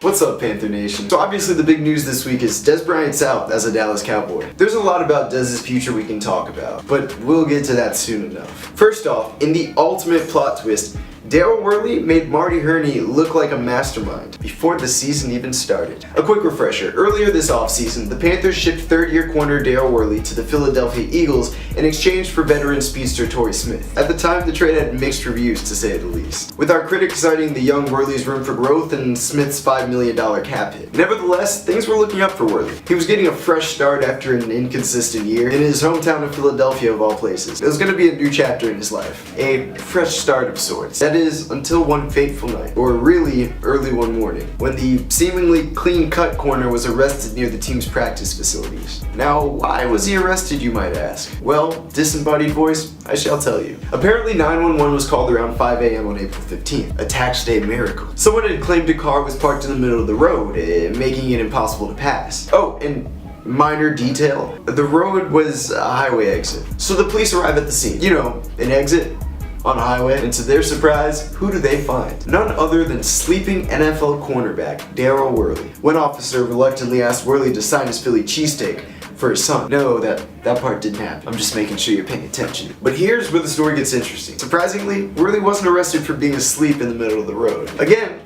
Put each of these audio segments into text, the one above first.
What's up, Panther Nation? So obviously the big news this week is Dez Bryant's out as a Dallas Cowboy. There's a lot about Dez's future we can talk about, but we'll get to that soon enough. First off, in the ultimate plot twist, Daryl Worley made Marty Hurney look like a mastermind before the season even started. A quick refresher, earlier this offseason, the Panthers shipped third-year corner Daryl Worley to the Philadelphia Eagles in exchange for veteran speedster Torrey Smith. At the time, the trade had mixed reviews, to say the least, with our critics citing the young Worley's room for growth and Smith's $5 million cap hit. Nevertheless, things were looking up for Worley. He was getting a fresh start after an inconsistent year in his hometown of Philadelphia, of all places. It was going to be a new chapter in his life, a fresh start of sorts. That is, until one fateful night, or really early one morning, when the seemingly clean-cut corner was arrested near the team's practice facilities. Now, why was he arrested, you might ask? Well, disembodied voice, I shall tell you. Apparently 911 was called around 5 a.m. on April 15th, a tax day miracle. Someone had claimed a car was parked in the middle of the road, making it impossible to pass. Oh, and minor detail, the road was a highway exit. So the police arrive at the scene. You know, an exit on a highway, and to their surprise, who do they find? None other than sleeping NFL cornerback Daryl Worley. One officer reluctantly asked Worley to sign his Philly cheesesteak for his son. No, that part didn't happen. I'm just making sure you're paying attention. But here's where the story gets interesting. Surprisingly, Worley wasn't arrested for being asleep in the middle of the road. Again,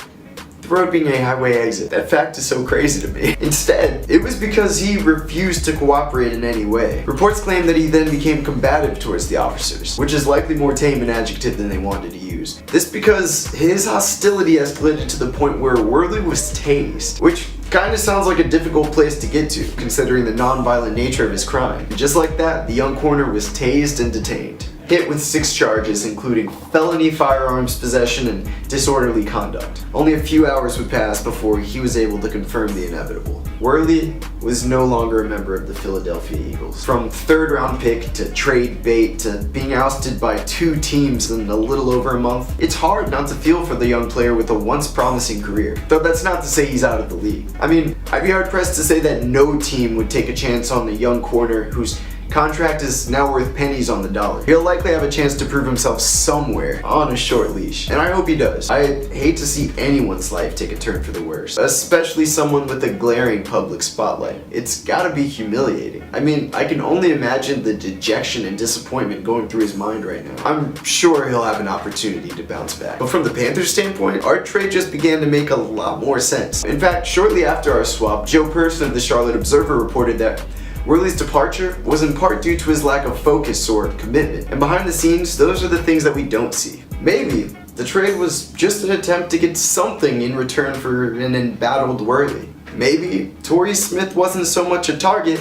the road being a highway exit. That fact is so crazy to me. Instead, it was because he refused to cooperate in any way. Reports claim that he then became combative towards the officers, which is likely more tame an adjective than they wanted to use. This because his hostility escalated to the point where Worley was tased, which kinda sounds like a difficult place to get to, considering the non-violent nature of his crime. And just like that, the young corner was tased and detained. Hit with 6 charges, including felony firearms possession and disorderly conduct. Only a few hours would pass before he was able to confirm the inevitable. Worley was no longer a member of the Philadelphia Eagles. From 3rd round pick to trade bait to being ousted by 2 teams in a little over a month, it's hard not to feel for the young player with a once promising career. Though that's not to say he's out of the league. I mean, I'd be hard pressed to say that no team would take a chance on the young corner whose contract is now worth pennies on the dollar. He'll likely have a chance to prove himself somewhere on a short leash, and I hope he does. I hate to see anyone's life take a turn for the worse, especially someone with a glaring public spotlight. It's gotta be humiliating. I mean, I can only imagine the dejection and disappointment going through his mind right now. I'm sure he'll have an opportunity to bounce back. But from the Panthers' standpoint, our trade just began to make a lot more sense. In fact, shortly after our swap, Joe Person of the Charlotte Observer reported that Worley's departure was in part due to his lack of focus or commitment. And behind the scenes, those are the things that we don't see. Maybe the trade was just an attempt to get something in return for an embattled Worley. Maybe Torrey Smith wasn't so much a target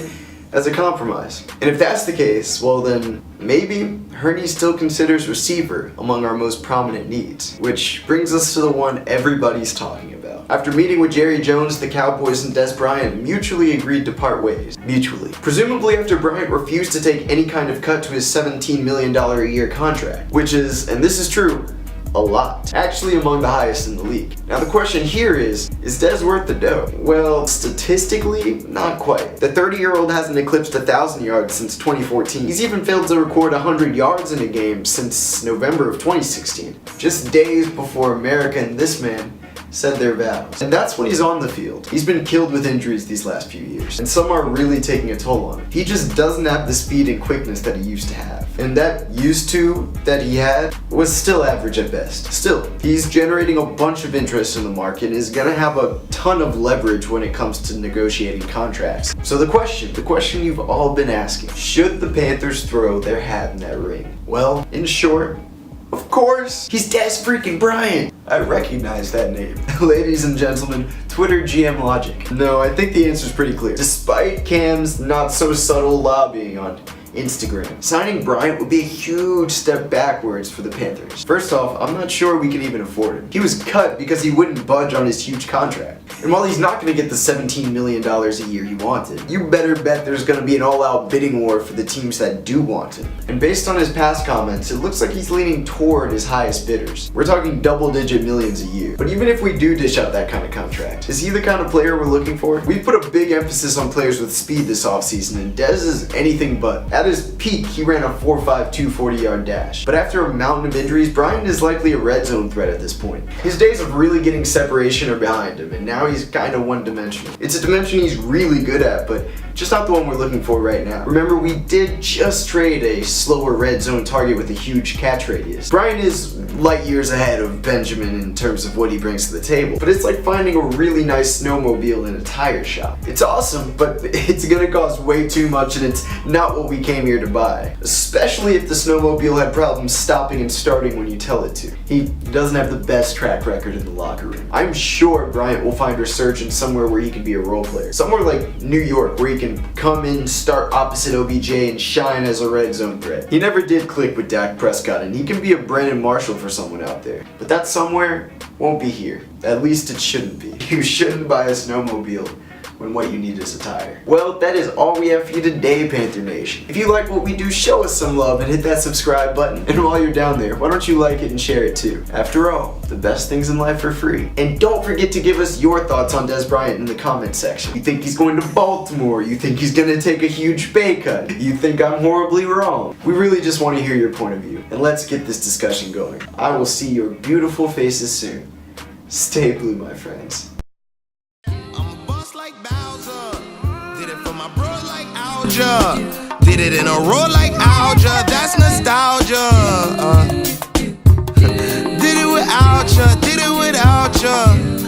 as a compromise. And if that's the case, well then, maybe Hurney still considers receiver among our most prominent needs. Which brings us to the one everybody's talking about. After meeting with Jerry Jones, the Cowboys and Dez Bryant mutually agreed to part ways. Mutually. Presumably after Bryant refused to take any kind of cut to his $17 million a year contract. Which is, and this is true, a lot. Actually among the highest in the league. Now the question here is Dez worth the dough? Well, statistically, not quite. The 30-year-old hasn't eclipsed 1,000 yards since 2014. He's even failed to record 100 yards in a game since November of 2016. Just days before America and this man said their vows. And that's when he's on the field. He's been killed with injuries these last few years, and some are really taking a toll on him. He just doesn't have the speed and quickness that he used to have. And that used to that he had was still average at best. Still, he's generating a bunch of interest in the market and is gonna have a ton of leverage when it comes to negotiating contracts. So the question you've all been asking, should the Panthers throw their hat in that ring? Well, in short, of course, he's Dez freaking Bryant. I recognize that name. Ladies and gentlemen, Twitter GM logic. No, I think the answer's pretty clear. Despite Cam's not so subtle lobbying on Instagram, signing Bryant would be a huge step backwards for the Panthers. First off, I'm not sure we can even afford him. He was cut because he wouldn't budge on his huge contract. And while he's not going to get the $17 million a year he wanted, you better bet there's going to be an all-out bidding war for the teams that do want him. And based on his past comments, it looks like he's leaning toward his highest bidders. We're talking double-digit millions a year. But even if we do dish out that kind of contract, is he the kind of player we're looking for? We've put a big emphasis on players with speed this offseason, and Dez is anything but. At his peak, he ran a 4.5 240-yard dash. But after a mountain of injuries, Bryant is likely a red zone threat at this point. His days of really getting separation are behind him, and now he's kind of one-dimensional. It's a dimension he's really good at, but just not the one we're looking for right now. Remember, we did just trade a slower red zone target with a huge catch radius. Bryant is light years ahead of Benjamin in terms of what he brings to the table, but it's like finding a really nice snowmobile in a tire shop. It's awesome, but it's gonna cost way too much, and it's not what we came here to buy. Especially if the snowmobile had problems stopping and starting when you tell it to. He doesn't have the best track record in the locker room. I'm sure Bryant will find resurgence somewhere where he can be a role player. Somewhere like New York, where he can come in, start opposite OBJ, and shine as a red zone threat. He never did click with Dak Prescott, and he can be a Brandon Marshall for someone out there. But that somewhere won't be here. At least it shouldn't be. You shouldn't buy a snowmobile when what you need is a tire. Well, that is all we have for you today, Panther Nation. If you like what we do, show us some love and hit that subscribe button. And while you're down there, why don't you like it and share it too? After all, the best things in life are free. And don't forget to give us your thoughts on Dez Bryant in the comment section. You think he's going to Baltimore? You think he's gonna take a huge pay cut? You think I'm horribly wrong? We really just want to hear your point of view. And let's get this discussion going. I will see your beautiful faces soon. Stay blue, my friends. Did it in a row like algebra, that's nostalgia. Did it without ya, did it without ya.